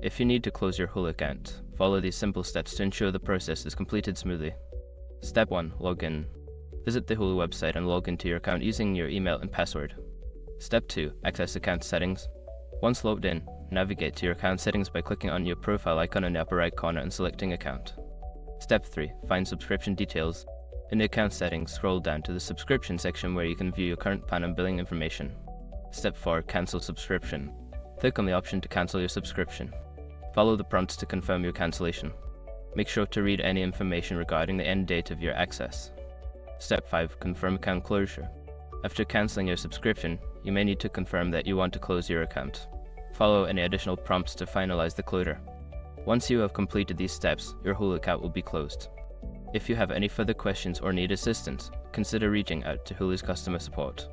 If you need to close your Hulu account, follow these simple steps to ensure the process is completed smoothly. Step 1. Log in. Visit the Hulu website and log into your account using your email and password. Step 2. Access account settings. Once logged in, navigate to your account settings by clicking on your profile icon in the upper right corner and selecting Account. Step 3. Find subscription details. In the account settings, scroll down to the subscription section where you can view your current plan and billing information. Step 4. Cancel subscription. Click on the option to cancel your subscription. Follow the prompts to confirm your cancellation. Make sure to read any information regarding the end date of your access. Step 5. Confirm account closure. After cancelling your subscription, you may need to confirm that you want to close your account. Follow any additional prompts to finalize the closure. Once you have completed these steps, your Hulu account will be closed. If you have any further questions or need assistance, consider reaching out to Hulu's customer support.